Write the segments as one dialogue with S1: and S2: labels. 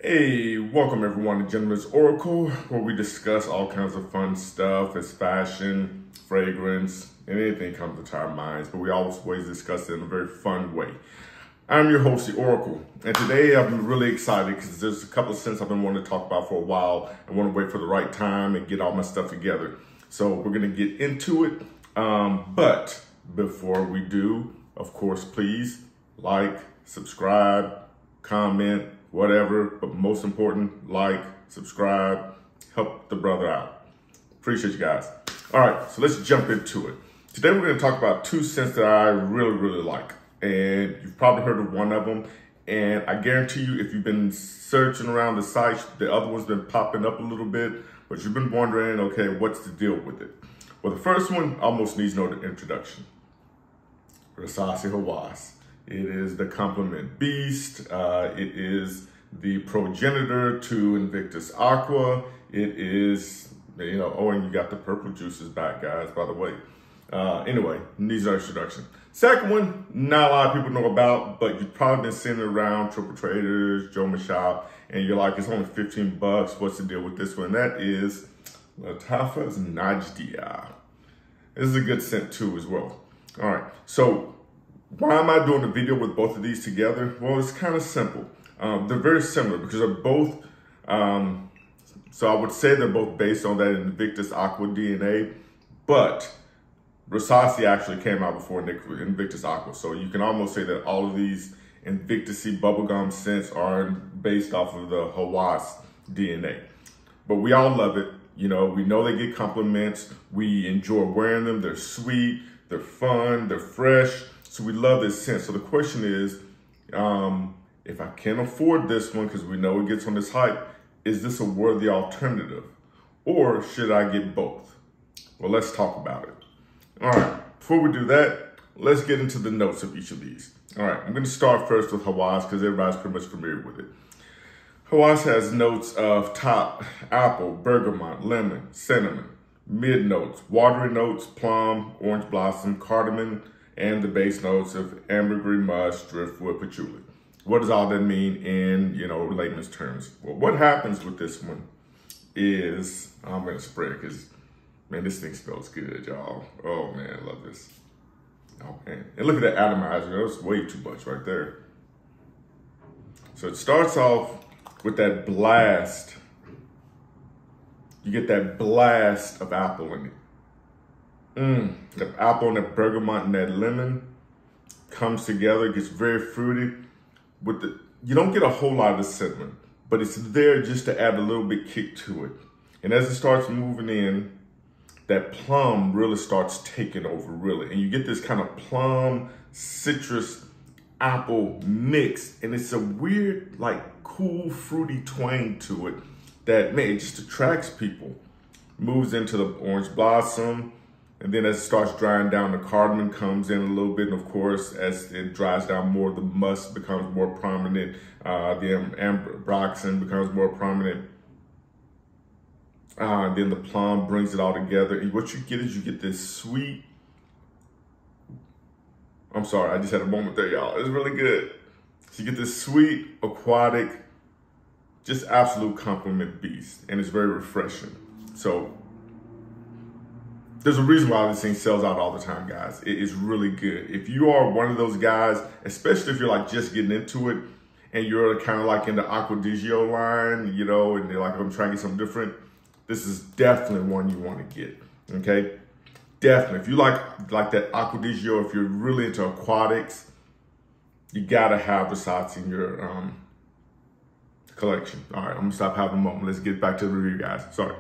S1: Hey, welcome everyone to Gentleman's Oracle, where we discuss all kinds of fun stuff as fashion, fragrance, and anything comes to our minds, but we always discuss it in a very fun way. I'm your host, the Oracle, and today I'm really excited because there's a couple of scents I've been wanting to talk about for a while. I want to wait for the right time and get all my stuff together. So we're going to get into it, but before we do, of course, please like, subscribe, comment, whatever, but most important, like, subscribe, help the brother out. Appreciate you guys. All right, so let's jump into it. Today we're gonna talk about two scents that I really like. And you've probably heard of one of them. And I guarantee you, if you've been searching around the site, the other one's been popping up a little bit, but you've been wondering, okay, what's the deal with it? Well, the first one almost needs no introduction. Rasasi Hawas. It is the complement beast. It is the progenitor to Invictus Aqua. It is, oh, and you got the purple juices back, guys, by the way. Anyway, needs no introduction. Second one, not a lot of people know about, but you've probably been seeing it around Triple Traders, Joma Shop, and you're like, it's only 15 bucks. What's the deal with this one? That is Lattafa Najdia. This is a good scent too as well. All right, so why am I doing a video with both of these together? Well, it's kind of simple. They're very similar because they're both, so I would say they're both based on that Invictus Aqua DNA, but Rasasi actually came out before Invictus Aqua. So you can almost say that all of these Invictus-y bubblegum scents are based off of the Hawas DNA. But we all love it. We know they get compliments. We enjoy wearing them. They're sweet, they're fun, they're fresh. So we love this scent. So the question is, if I can't afford this one, because we know it gets on this hype, is this a worthy alternative? Or should I get both? Well, let's talk about it. All right, before we do that, let's get into the notes of each of these. All right, I'm gonna start first with Hawas because everybody's pretty much familiar with it. Hawas has notes of top apple, bergamot, lemon, cinnamon, mid notes, watery notes, plum, orange blossom, cardamom, and the base notes of ambergris, musk, driftwood, patchouli. What does all that mean in, layman's terms? Well, what happens with this one is, I'm gonna spray it because, man, this thing smells good, y'all. Oh man, I love this. Oh man, and look at that atomizer, that's way too much right there. So it starts off with that blast. You get that blast of apple in it. The apple and the bergamot and that lemon comes together, gets very fruity. You don't get a whole lot of the cinnamon, but it's there just to add a little bit kick to it. And as it starts moving in, that plum really starts taking over, really. And you get this kind of plum, citrus, apple mix. And it's a weird, cool, fruity twang to it that, man, it just attracts people. Moves into the orange blossom. And then as it starts drying down, the cardamom comes in a little bit. And of course, as it dries down more, the musk becomes more prominent. The ambroxan becomes more prominent. Then the plum brings it all together. And what you get is you get this sweet, I'm sorry, I just had a moment there, y'all. It's really good. So you get this sweet, aquatic, just absolute compliment beast. And it's very refreshing. So there's a reason why this thing sells out all the time, guys. It is really good. If you are one of those guys, especially if you're just getting into it and you're kind of in the Aqua di Gio line, and you're like, I'm trying to get something different, this is definitely one you want to get, okay? Definitely. If you like that Aqua di Gio, if you're really into aquatics, you gotta have Rasasi in your collection. All right, I'm gonna stop having a moment. Let's get back to the review, guys. Sorry.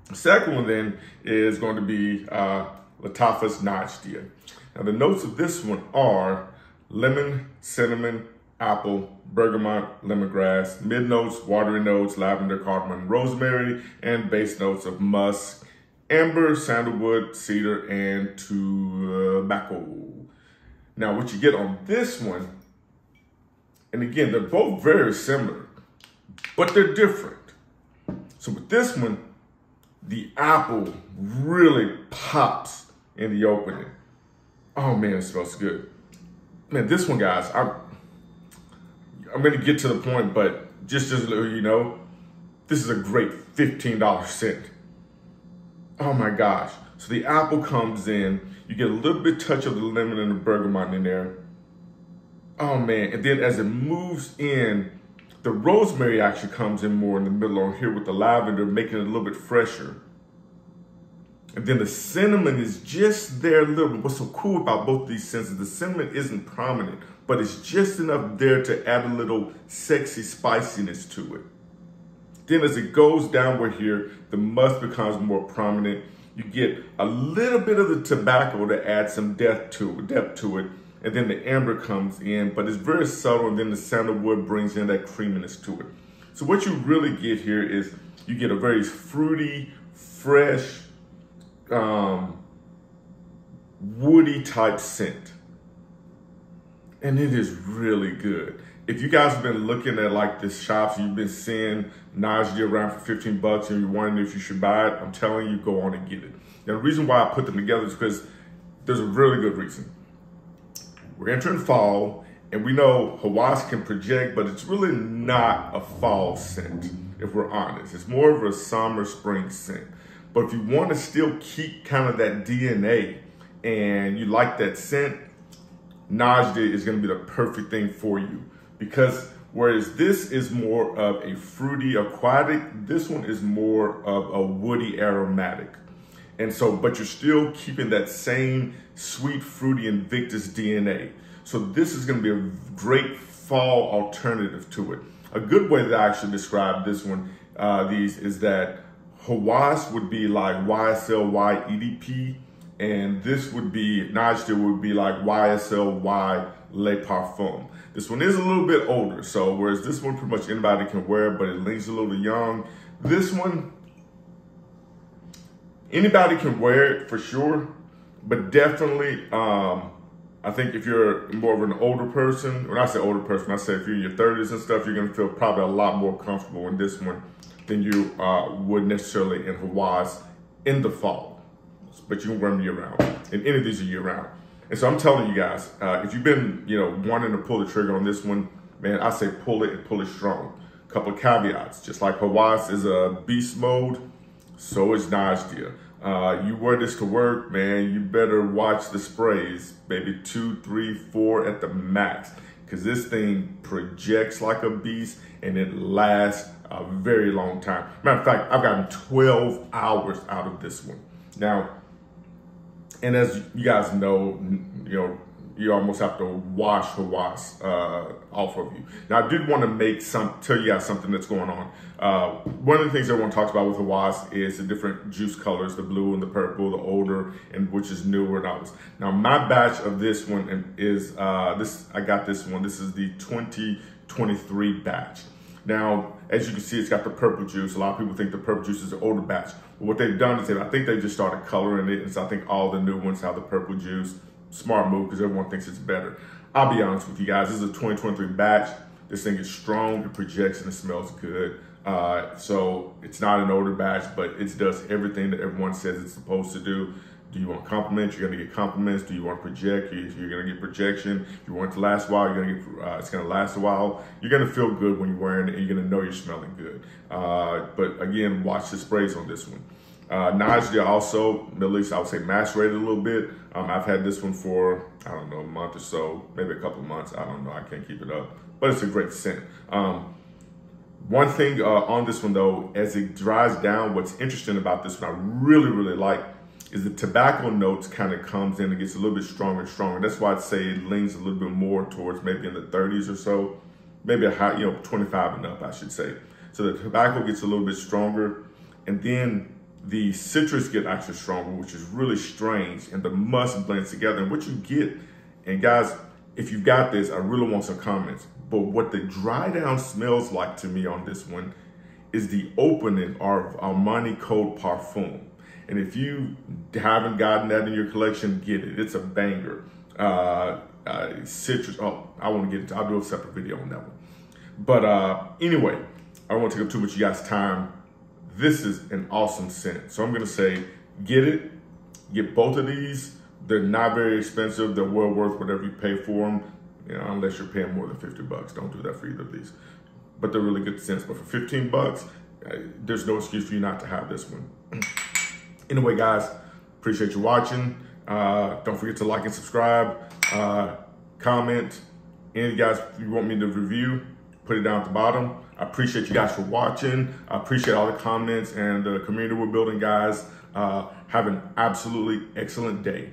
S1: The second one then is going to be Lattafa Najdia. Now the notes of this one are lemon, cinnamon, apple, bergamot, lemongrass, mid notes, watery notes, lavender, cardamom, rosemary, and base notes of musk, amber, sandalwood, cedar, and tobacco. Now what you get on this one, and again, they're both very similar, but they're different. So with this one, the apple really pops in the opening. Oh man, it smells good. Man, this one, guys, I'm going to get to the point, but just as you know, this is a great $15 scent. Oh my gosh. So the apple comes in, you get a little bit touch of the lemon and the bergamot in there. Oh man, and then as it moves in, the rosemary actually comes in more in the middle on here with the lavender, making it a little bit fresher. And then the cinnamon is just there a little bit. What's so cool about both of these scents is the cinnamon isn't prominent, but it's just enough there to add a little sexy spiciness to it. Then as it goes downward here, the musk becomes more prominent. You get a little bit of the tobacco to add some depth to it. And then the amber comes in, but it's very subtle. And then the sandalwood brings in that creaminess to it. So what you really get here is you get a very fruity, fresh, woody type scent. And it is really good. If you guys have been looking at like the shops, you've been seeing Najdia around for 15 bucks and you're wondering if you should buy it, I'm telling you, go on and get it. Now, the reason why I put them together is because there's a really good reason. We're entering fall, and we know Hawas can project, but it's really not a fall scent, if we're honest. It's more of a summer, spring scent. But if you want to still keep kind of that DNA and you like that scent, Najdia is going to be the perfect thing for you. Because whereas this is more of a fruity aquatic, this one is more of a woody aromatic. And so, but you're still keeping that same sweet, fruity Invictus DNA. So this is going to be a great fall alternative to it. A good way that I actually describe this one, these, is that Hawas would be like YSL EDP, and this would be, Najdia would be like YSL Le Parfum. This one is a little bit older, so whereas this one pretty much anybody can wear, but it leans a little young. This one, anybody can wear it for sure, but definitely, I think if you're more of an older person, when I say older person, I say if you're in your 30s and stuff, you're gonna feel probably a lot more comfortable in this one than you would necessarily in Hawas in the fall. But you can wear them year round, and any of these are year round. And so I'm telling you guys, if you've been, wanting to pull the trigger on this one, man, I say pull it and pull it strong. Couple of caveats, just like Hawas is a beast mode, so is Najdia. You wear this to work, man, you better watch the sprays, maybe 2, 3, 4 at the max, because this thing projects like a beast and it lasts a very long time. Matter of fact, I've gotten 12 hours out of this one. Now, and as you guys know, you almost have to wash Hawas off of you. Now, I did want to tell you guys something that's going on. One of the things everyone talks about with Hawas is the different juice colors, the blue and the purple, the older, and which is newer and others. Now, my batch of this one is, I got this one. This is the 2023 batch. Now, as you can see, it's got the purple juice. A lot of people think the purple juice is the older batch. But what they've done is I think they just started coloring it. And so I think all the new ones have the purple juice. Smart move, because everyone thinks it's better. I'll be honest with you guys. This is a 2023 batch. This thing is strong, it projects, and it smells good. So it's not an older batch, but it does everything that everyone says it's supposed to do. Do you want compliments? You're gonna get compliments. Do you want to project? You're gonna get projection. If you want it to last a while, you're gonna get. It's gonna last a while. You're gonna feel good when you're wearing it, and you're gonna know you're smelling good. But again, watch the sprays on this one. Najdia also, at least I would say macerated a little bit. I've had this one for, I don't know, a month or so, maybe a couple of months. I don't know. I can't keep it up, but it's a great scent. One thing on this one though, as it dries down, what's interesting about this one I really, really like is the tobacco notes kind of comes in and gets a little bit stronger and stronger. That's why I'd say it leans a little bit more towards maybe in the 30s or so, maybe a high, 25 and up, I should say. So the tobacco gets a little bit stronger, and then the citrus get actually stronger, which is really strange, and the musk blends together. And what you get, and guys, if you've got this, I really want some comments, but what the dry down smells like to me on this one is the opening of Armani Code Parfum. And if you haven't gotten that in your collection, get it. It's a banger. Citrus, I want to get into, I'll do a separate video on that one. But anyway, I don't want to take up too much of you guys' time. This is an awesome scent. So I'm gonna say, get it, get both of these. They're not very expensive. They're well worth whatever you pay for them. You know, unless you're paying more than 50 bucks. Don't do that for either of these. But they're really good scents. But for 15 bucks, there's no excuse for you not to have this one. Anyway, guys, appreciate you watching. Don't forget to like and subscribe. Comment. Any of you guys, if you want me to review, put it down at the bottom. I appreciate you guys for watching. I appreciate all the comments and the community we're building, guys. Have an absolutely excellent day.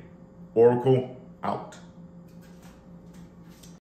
S1: Oracle out.